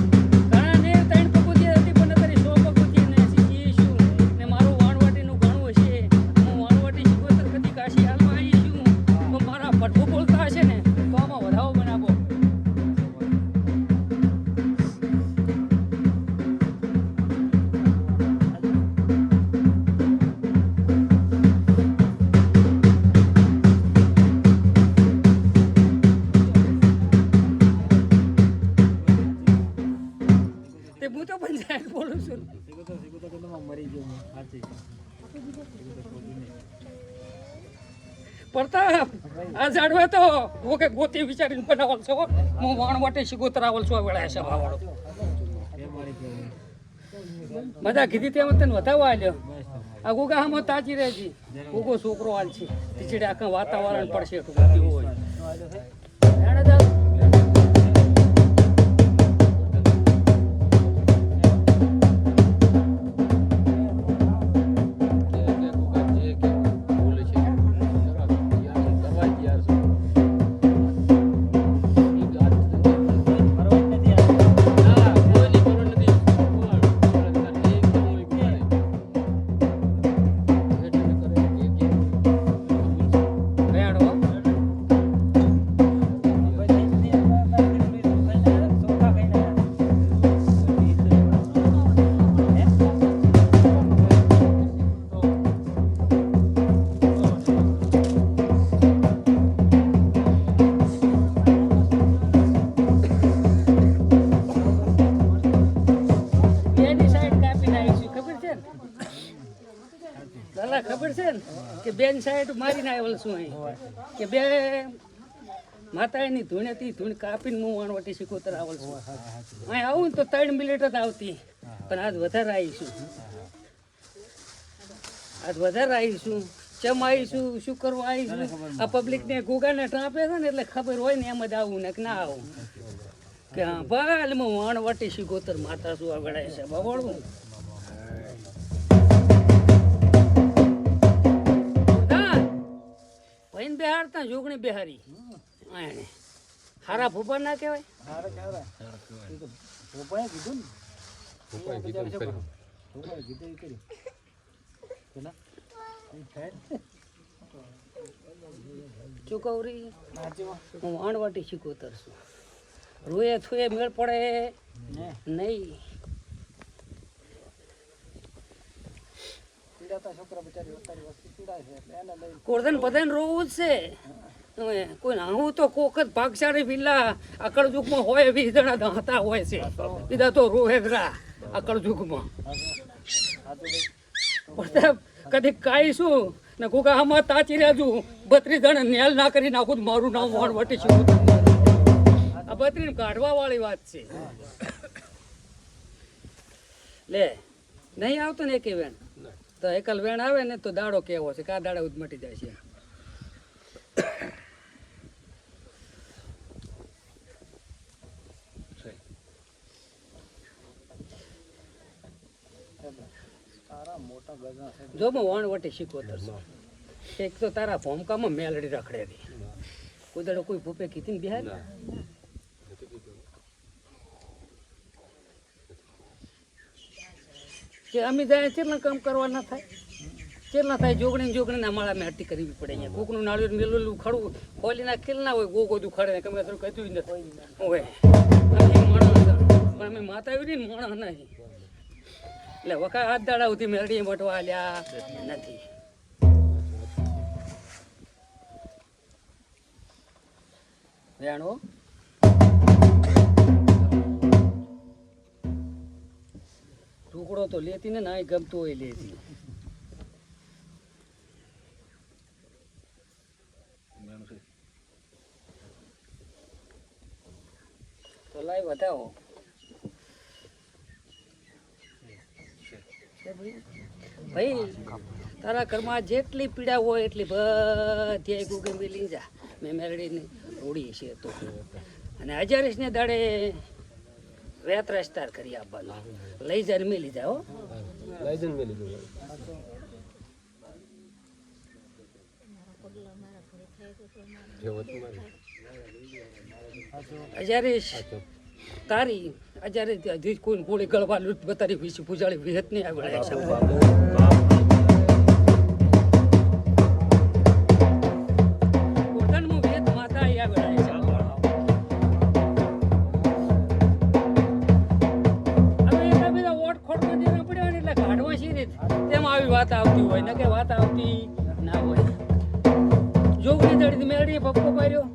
ઘણા ને 3 પગુથી હતી પણ અત્યારે 100 પગુથી ને શીખી છું ને મારું વાણવટીનું ઘણું હશે. હું વાણવટી શિગોતર કદી કાશી હાલમાં આવી છું તો મારા ભરપૂર બોલતા હશે ને તો આમાં વધાવો બનાવો. હું તો પંચાયત બોલું છું. પ્રતાપ આ ઝાડવા તો ઓકે ગોતી વિચારીને બનાવલ છો. હું વાણવટે શિગોતર આવલ છું. આ વેળા સભા વાળો બધા કીધી તેમ તને વધાવવા આવ્યો. આ ગોગા આમાં તાજી રહે છે. ગોગો છોકરો હાલ છે ખીચડી આખા વાતાવરણ પડશે એટલું બધું હોય. ખબર છે ને કે બેન સાઈડ મારીને આવેલ છું અહીં કે બે માતાની ધૂણેથી ધૂણ કાપીને હું વાણવટી શિકોતર આવેલ છું. અહીં આવું ને તો 3 મિનિટ જ આવતી પણ આજ વધારે આવીશું. ચમ આવીશું શું કરવા આવીશું. આ પબ્લિકને ગોગાને ટ્રાપે છે ને એટલે ખબર હોય ને એમ જ આવું ને કે ના આવું કે હા ભાઈ હું વાણવટી શિકોતર માતા છું. આ ગળાય છે બાવળવું ભાઈને બેહાડતા જોગણી બેહારી આને હારા ભૂપા ના કહેવાય. ચૂકવરી હું વાણવાટી શીખોતર છું. રોએ થુએ મેળ પડે નહીં. કોરધન બધાને રોવું જ છે. હવે કોઈ હું તો કોક જ ભાગશાળી વિલા અકળ યુગમાં હોય 20 જણા દાંતા હોય છે. બીજા તો રોહેગરા અકળ યુગમાં. કદી કાઈ શું ને કોકા આમાં તાચી રહેજુ 32 જણા નેલ ના કરી નાખું મારું નામ વાણવટી છું. આ 32 કાઢવા વાળી વાત છે. લે નહીં આવતો ને એક વેણ તો એકલ વેણ આવે ને તો દાડો કેવો છે કા દાડા ઉદમટી જાય છે. જો હું વાણવટી શીખોતર છું. એક તો તારા ભોમકામાં મેલડી રખડે હતી. કોઈ દાડો કોઈ ભૂપે કીધી ને બિહાર કે અમે જાય કેટલા કામ કરવા ના થાય કેટલા થાય જોગણી ના માળા મેં હટ્ટી કરવી પડે. અહીંયા કોકનું નાળિયેર મેલું ખડવું ખોલી ના ખેલ ના હોય ગોગો દુખાડે ને કમે કશું કહેતું નથી હોય. પણ અમે માતા આવી ને મોણા નહીં એટલે વખા હાથ દાડા સુધી મેળડી મટવા આલ્યા નથી. વેણો ટુકડો તો લેતી ને ના ગમતું હોય લેતી. તો લાઈ બતાવો ભાઈ. તારા ઘરમાં જેટલી પીડા હોય એટલી બધી ગુગલ લઈ જા. મેં મેળડીને રોડી છે તો અને 1000 ને દાડે વેત રસ્તાર કરી આપવાનો લઈ જાય મેલી જાય. હો લઈ જઈને મેલી દઉં. હજારીશ તારી હજારે કોઈ ગોળી ગળવા લૂંટ બતારી વિશે પૂજાળી વિહત નહીં આવે. વાત આવતી હોય ને કે વાત આવતી ના હોય. જોગણી દડી મેળડી પપ્પો કર્યો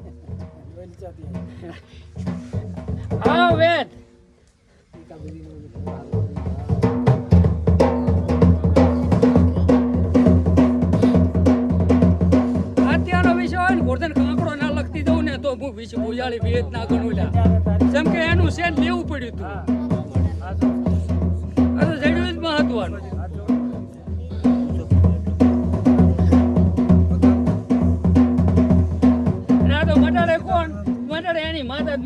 હા વેદ અત્યારનો વિષય હોય ને ગોરધન કાંકડો ના લખતી દઉં ને તો હું વિષય ઉજાળી વેદ ના ગણું જેમ કે એનું સેન લેવું પડ્યું હતું. આ તો જડ્યું જ મહત્વનું.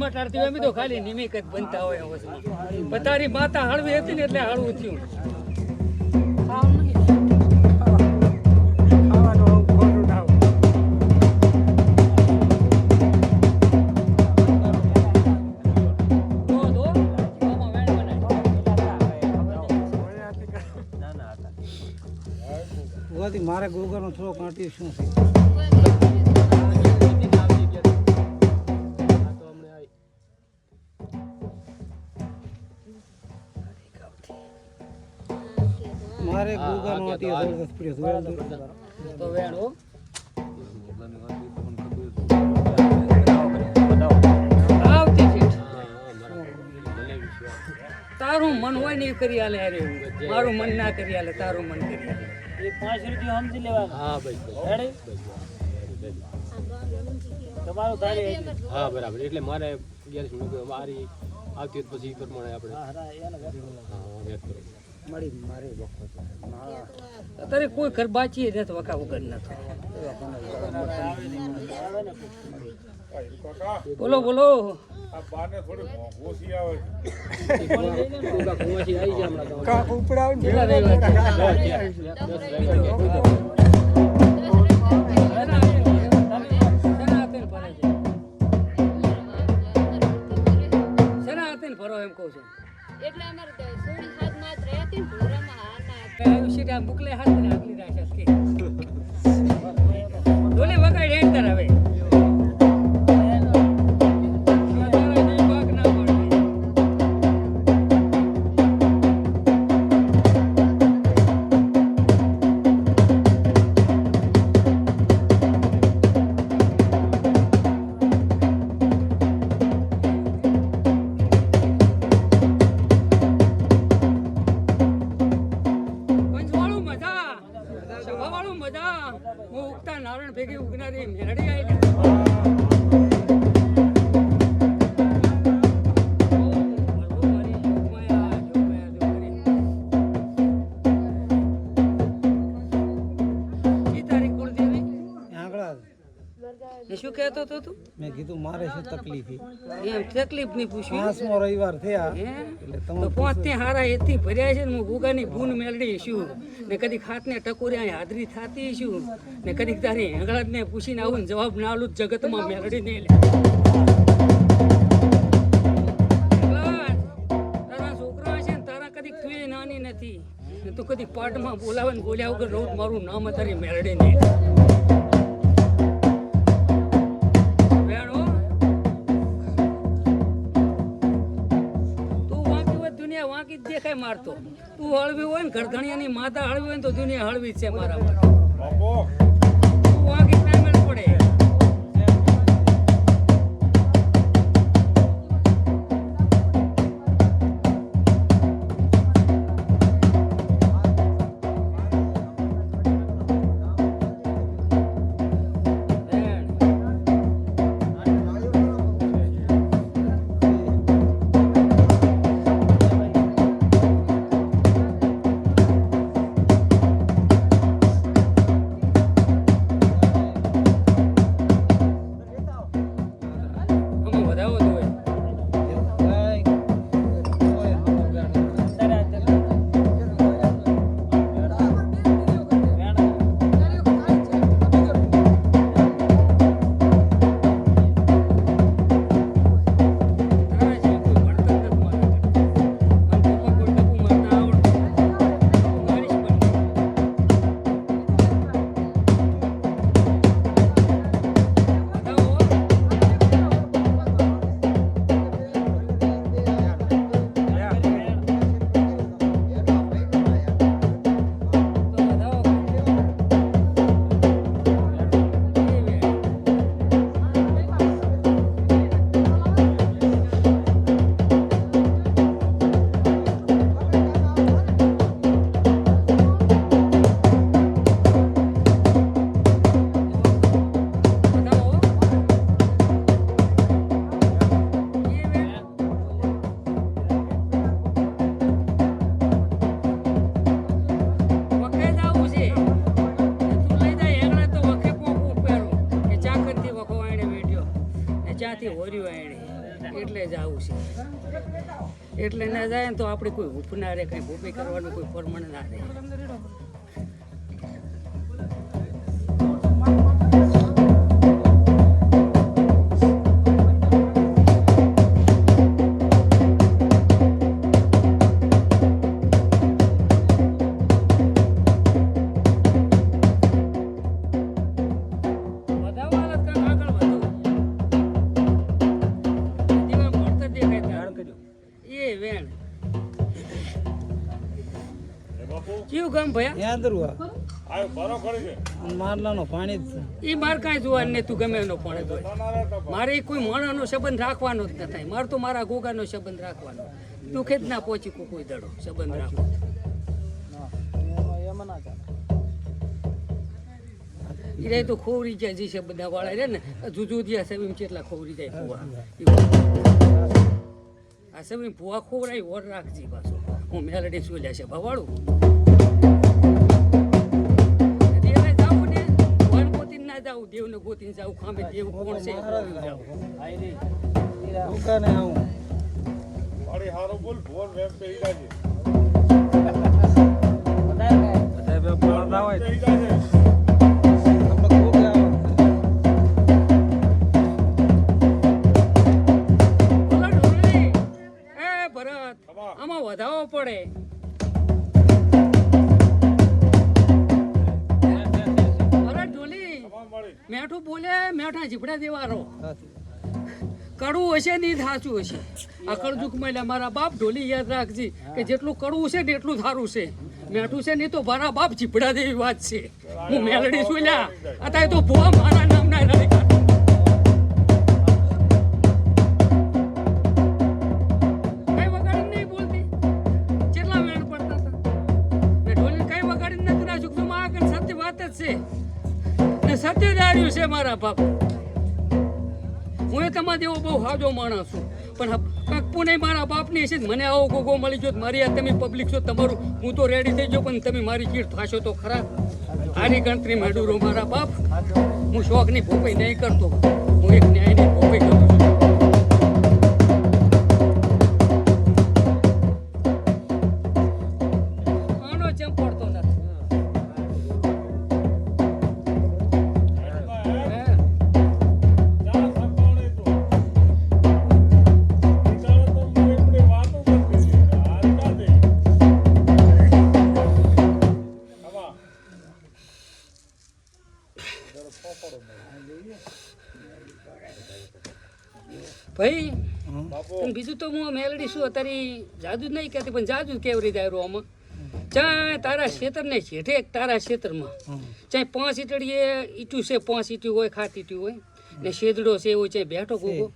મટાડતી હોય અમે તો ખાલી નિમિક જ બનતા હોય. પણ તારી માતા હળવી હતી ને એટલે હળવું થયું. મારે ગોગરનો થોડો કાંટી શું છે મારે ગોગા નોટી દોડ પડ્યો તો વેણો આવતી છે. તારું મન હોય ને કરી આલે. અરે મારું મન ના કરી આલે તારું મન કરી આલે. એ 5 રૂપિયા સમજી લેવાના. હા ભાઈ તમારું ધારે હા બરાબર. એટલે મારે 11 મિનિટ મારી આવતી પછી પ્રમાણે આપણે મળી મારે અત્યારે કોઈ ઘર બાચી નથી વખા વગર નથી. બોલો બોલો ફરો એમ કહું છું. એટલે અમારે તો સોળી હાથ માત્ર હતી ને ભોરામાં હાના મોકલે હાથ ને આગલી રાખે કે ઢોલે વગાડ હેડ હવે પંચવાળું મજા સભાવાળું મજા હું ઉગતા નારાયણ ભેગી ઉગનારી મેરડી આવી શું કહેતો હતો તું મેં કીધું મારે શું તકલીફ એમ તકલીફ નહીં પૂછ્યું પાંચમો રવિવાર થયા હે? તો પાંચ ત્યાં હારા એથી ભર્યા છે ને હું ગુગાની ભૂન મેળવી છું ને કદી ખાતને ટકોરી અહીં હાજરી થતી છું ને કદી તારી હેંગળાને પૂછીને આવું ને જવાબ ના આલું જગતમાં મેળવી નહીં લે તારા છોકરા છે ને તારા કદી તું નાની નથી ને તું કદી પાટમાં બોલાવે ને બોલ્યા વગર રહું મારું નામ તારી મેળવી નહીં વાંકી જ દેખાય મારતો તું હળવી હોય ને ઘરધણિયાની માતા હળવી હોય ને તો દુનિયા હળવી જ છે મારા માટે તું વાંકી ના મેળ પડે એટલે જ આવું છે એટલે ના જાય ને તો આપણે કોઈ હૂપ ના રહે કઈ ભૂપી કરવાનું કોઈ પરમણ ના રહે કેવું ગામ ભયા યાદ રૂવા મારલાનો પાણી જ એ માર કાંઈ જોવા ને તું ગમે એનો પાણી જોઈ મારે કોઈ માણસનો સંબંધ રાખવાનો જ ન થાય મારે તો મારા ગોગાનો સંબંધ રાખવાનો દુઃખે જ ના પહોંચી કોઈ દડો સંબંધ રાખો એ રહે તો ખોવરી જાય જે છે બધા વાળા રે ને જુજુદિયા સવીમ કેટલા ખોવરી જાય ફુવા આ સવીમ ફુવા ખોવરાય ઓર રાખજી પાછો હું મેલડી સુલ્યા છે ભવાળું જાઉં દેવને ગોતીને જાઉં ખાંભે દેવ કોણ છે દુકાને આવું ભરત આમાં વધાવો પડે મેં ગોઠા ઝીપડા જેવા રહો. કડવું હશે ને એ સાચું હશે. આ કળજુક માં મારા બાપ ઢોલી યાદ રાખજે કે જેટલું કડવું છે ને એટલું સારું છે. મેઠું છે ને તો મારા બાપ ઝીપડા જેવી વાત છે. હું મેલડી છું લ્યા, અત્યારે તો ભુવા મારા નામના રડી કાઢ. કઈ વગાડી નહીં બોલતી, કેટલા વેણ પડતા હતા. મેં ઢોલી કઈ વગાડી નથી રાખ્યું. તો મારા આગળ સત્ય વાત જ છે ને સત્ય દાર્યું છે મારા બાપ. હું એ તમારા જેવો બહુ હાજો માણસ છું, પણ કાંક પુણે મારા બાપની છે. મને આવો ગોગો મળી ગયો મારી આ તમે પબ્લિક છો તમારું, હું તો રેડી થઈ ગયો, પણ તમે મારી ચીડ થાશો તો ખરા. આની ગણતરી મેળવું મારા બાપ. હું શોખની ભોપાઈ નહીં કરતો, હું એક ન્યાયની ભોપાઈ કરું છું. આનો જેમ પડતો નથી. ભાઈ અને બીજું તો હું મેલડી છું અત્યારે જાદુ જ નહીં કહેતી, પણ જાદુ કેવી રીતે આવ્યું આમાં. ચાહે તારા ક્ષેત્રને છેઠે તારા ક્ષેત્રમાં ચાહે 5 ઈટડીએ ઈટું છે, 5 ઈટું હોય, ખાટ ઈટું હોય ને શેદડો છે એવો ચાહે બેઠો ગોગો.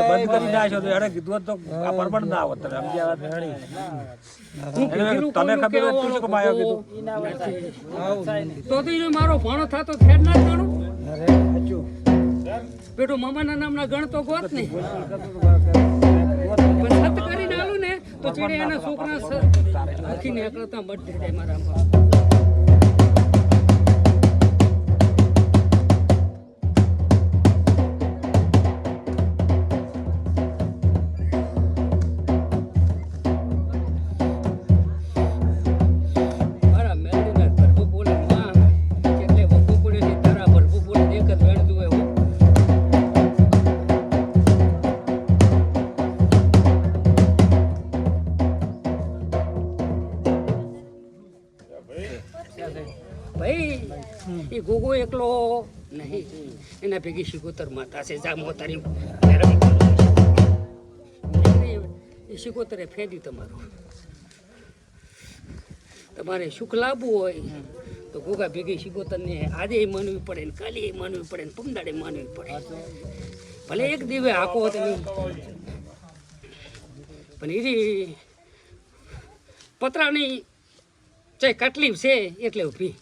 બંધ કરી નાખ્યો તો એને કીધું તો આ પરબડ ના આવત. તને ખબર તું શું કમાયો કીધું તો મારો ભાણો થતો ફેર ના જાણું. બેટો મામાના નામના ગણ તો ગોત ને, પણ સત કરીને આલું ને તો ચીડે એના છોકરા હખીને એકલતા મત જાય મારા બાપ. ભાઈ એ ગોગો એકલો નહીં, એના ભેગી શિકોતર માતા છે. જા મોતારી એ શિકોતરે ફેદી તમારું. તમારે સુખ લાવવું હોય તો ગોગા ભેગી શિકોતરને આજે માનવી પડે ને કાલે માનવી પડે ને પમદાડે માનવી પડે. ભલે એક દિવસે આખો તમે, પણ એની પતરાની ચાહે કટલી છે એટલે ઊભી.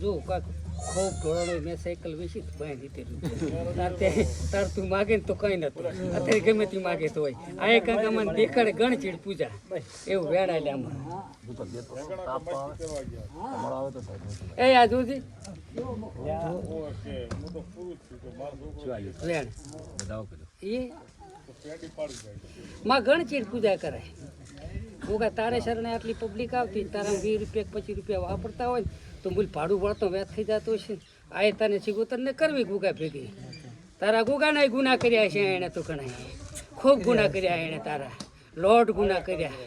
જો કાક ખૂબ ઢોળાનો મેં સાયકલ વેચી બાંધી દીધેલું. તાર તું માગે ને તો કઈ નતું, અત્યારે ગમે તે માગે તો હોય. આ એક આમાં દેખાડે ગણ ચીડ પૂજા એવું વેડા લે આમાં. એ આ જોજી વેણ એ માં ગણ ચીડ પૂજા કરાય. હું તારે શરણે આટલી પબ્લિક આવતી, તારા 20 રૂપિયા 25 રૂપિયા વાપરતા હોય તો મૂલ ભાડું વળતો વ્યાજ થઈ જતો છે. આ તને શિકોતરને કરવી ગુગા ભેગી. તારા ગુગાના ગુના કર્યા છે એણે તો ઘણા, ખૂબ ગુના કર્યા એણે, તારા લોટ ગુના કર્યા.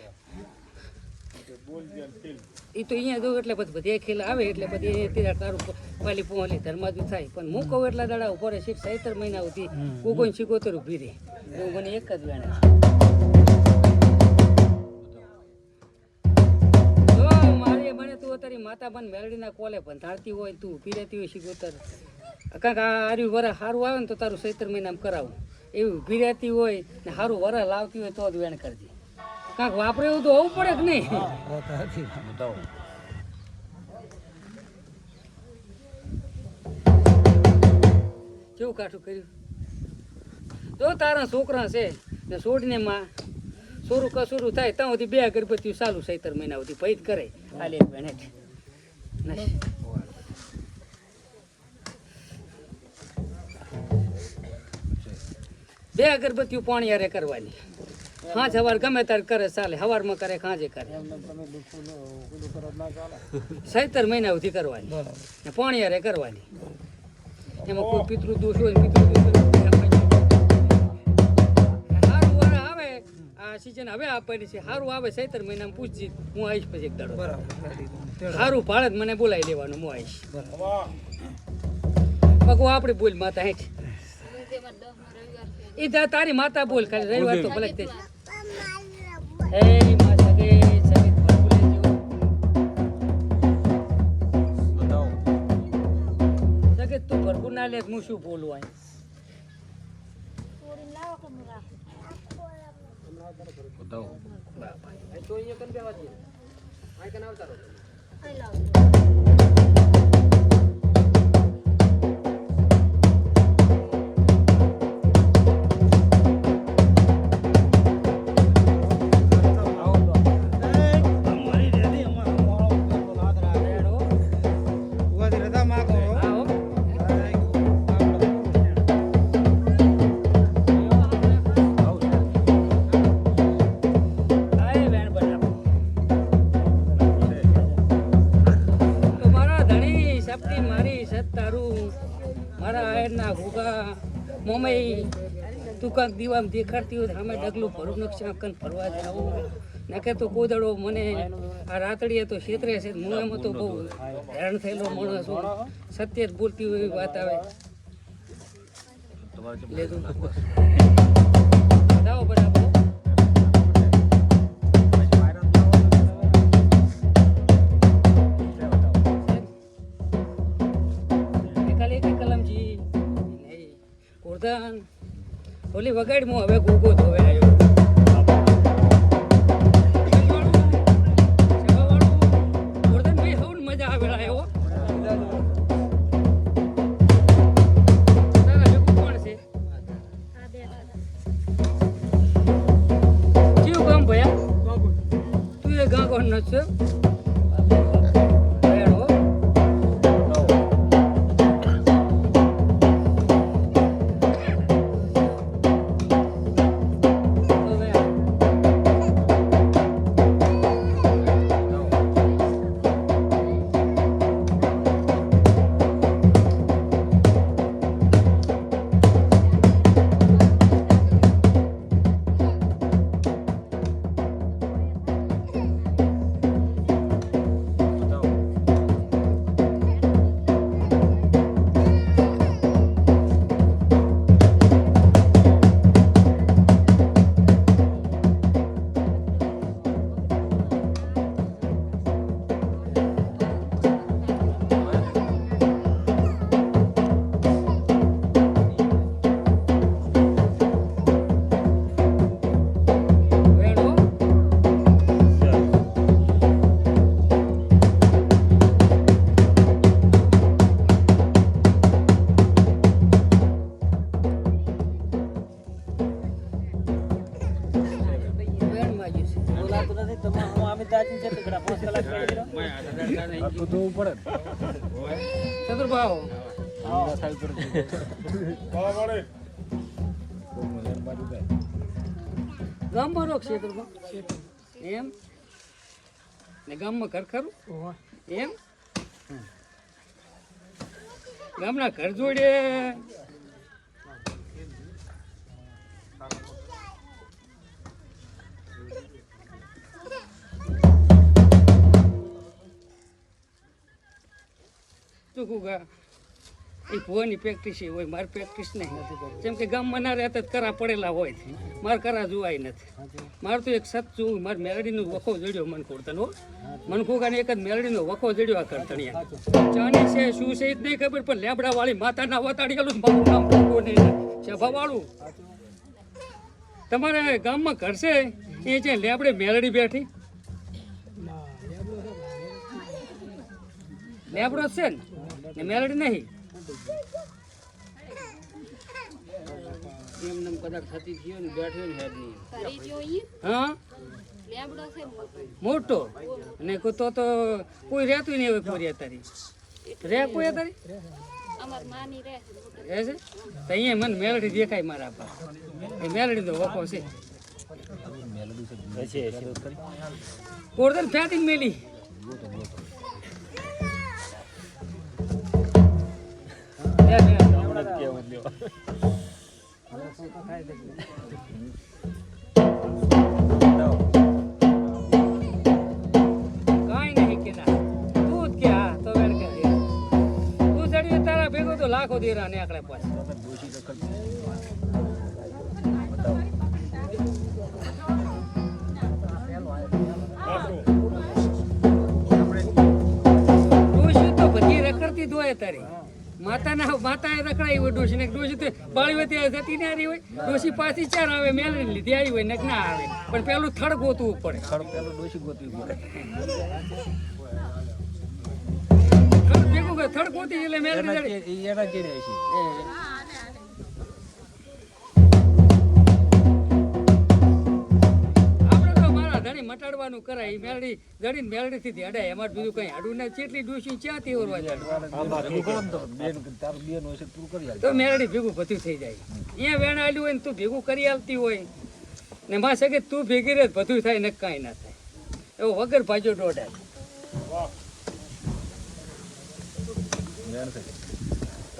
એ તો અહીંયા જવું એટલે પછી બધી ખેલ આવે એટલે બધી તારું પાલી પોલી ધર્માદુ થાય. પણ હું કહું એટલા દાડા ઉપર છે 17 મહિના સુધી ગુગોને શિકોતર ઊભી રહી. એવું મને એક જ વેણે તારી માતા બન મેલડીના કોલે બંધાડતી હોય, તું ઊભી રહેતી હોય શિકોતર. કાંક આર્યું વરસ સારું આવે ને તો તારું 17 મહિનામાં કરાવું. એવી ઊભી રહેતી હોય ને સારું વરસ લાવતી હોય તો જ વેણ કરજે. કાંક વાપરે એવું તો હોવું પડે કે નહીં? કેવું કાઠું કર્યું જો તારા છોકરા છે ને છોડીને માં સોરું કસુરું થાય ત્યાં સુધી 2 અગરબત્તીઓ ચાલુ 17 મહિના સુધી ભૈત કરે હાલે એક મિનિટ નહીં 2 અગરબત્તીઓ પાણી હારે કરવાની હાજ હવાર ગમે ત્યારે કરે ચાલે હવારમાં કરે ખાંજે કરે એમને તમે દુઃખું પેલું કરો ના ચાલે 17 મહિના સુધી કરવાની ને પાણી હારે કરવાની એમાં કોઈ પિતૃ દોષ હોય પિતૃ દોષ હોય સારું વાર આવે આ સિઝન હવે આપવાની છે સારું આવે 17 મહિનામાં પૂછજી હું આવીશ પછી એક દાડો સારું ભાડે મને બોલાવી લેવાનું હું આવીશ પગો આપણે બોલ માતા હેઠ એ તારી માતા બોલ ખાલી રવિવાર તો ભલે તે હે મા સગે સગે બોલે જો સગે તું ભરપૂર ના લે હું શું બોલું આ તું કાંક દીવામ દેખાડતી હોય અમે ડગલું ભરું નક્ષાકન ફરવા જાવું નકે તો કોદડો મને આ રાતડીએ તો ક્ષેત્રે છે હું એમાં તો બહુ હેરાન થયેલો માણસ છું સત્ય જ બોલતી હોય એવી વાત આવે લેતું જાઓ બરાબર કલમજી ઉર્ધાન ઓલી વગાડી હું હવે ગોગો ધોવે આવ્યો મજા આવે આવ્યો કોણ છે કેવું કામ ભયા તું એ ગાં કોણ નથી ગામમાં રોક ક્ષેત્રમાં એમ ને ગામમાં ઘર ખરું એમ ગામના ઘર જોડે ચૂકું એ ભુવાની પ્રેક્ટિસ હોય મારી પ્રેક્ટિસ નહીં જેમ કે ગામમાં ના રહેતા કરા પડેલા હોય મારે કરા જોવાય નથી મારે તો એક સત જોવું મારે મેલડીનો વખો જડ્યો મન ખોડતન હો મન ખોગાને એક જ મેલડીનો વખો જડ્યો આ કરતણિયા ચાની છે શું છે એ જ નહીં ખબર પણ લેબડા વાળી માતાના વતાડી ગયેલું મારું નામ ભોગવો નહીં સભા વાળું તમારે ગામમાં ઘર છે એ છે લેબડે મેલડી બેઠી લેબડો છે ને મેલડી નહીં એમને કદાચ થતી થયો ને બેઠો ને હેડ નહીં કરી જો ઈ હા લેબડો છે મોટો મોટો. અને તો કોઈ રહેતું નહીં હવે કોઈ તારી રે કોઈ તારી અમાર માની રહે છે મોટો. રહે છે તો અહીંયા મને મેલડી દેખાય મારા બા એ મેલડી તો વખો છે કોરદન ફેટિંગ મેલી કાંઈ નહીં કે ના તું જ કે હા તો વેણ કે તું ચડીએ તારા ભેગો તો લાખો દેરા ને આકડે પાસે ડોશી તો બધી રખડતી જ હોય તારી માતાએ રખડાઈ હોય ડોશી ને ડોશી તો બાળી હોય ત્યાં જતી ના રહી હોય ડોશી પાછી ચાર આવે મેળવી લીધી આવી હોય ને ના આવે પણ પેલું થડ ગોતવું પડે થડ ભેગું કરે, થડ ગોતી એટલે મેળવી આપણે તો મારા ધણી મટાડવાનું કરાય ઈ મેલડી જડીને મેલડીથી જ અડાય એમાં બીજું કઈ હાડું ના ચેટલી ડોશી ક્યાંથી ઓરવા જાય તો મેલડી ભેગું બધું થઈ જાય અહીંયા વેણ આલ્યું હોય ને તું ભેગું કરી આવતી હોય ને માં સગે તું ભેગી રહે બધું થાય ને કાંઈ ના થાય એવો વગર ભાજો દોડાય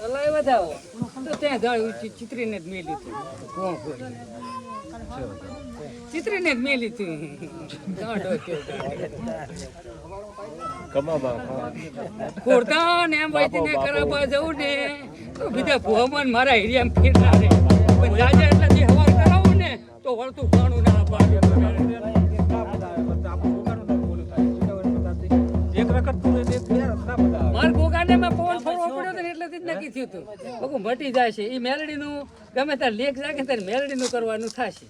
લાય વધાવો તો ત્યાં જાળ ચિત્રીને જ મેલી હતું ચિત્રીને જ મેલી હતી ખોરતા ને એમ વહીને કરાવવા જવું ને તો બીજા ભુવન મારા હિરિયામ ફેરતા રે પણ રાજા એટલાથી હવાર કરાવું ને તો વળતું ખાણું ના પાડે માર ગોગાને મેં પવન ફરવો પડ્યો હતો ને એટલેથી જ નક્કી થયું હતું બગું મટી જાય છે એ મેલડીનું ગમે ત્યારે લેખ જાગે ત્યારે મેલડીનું કરવાનું થશે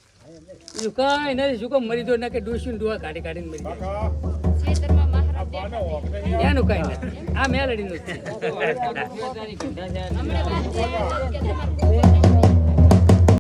બીજું કાંઈ નથી શું કામ મરી દો ના કે ડોસીને ડોવા કાઢીને મરી જાય ખેતરમાં મહારાજ દેખાય. એનું કાંઈ નથી આ મેલડીનું જ છે હમણાં વાત થઈ કે તમારે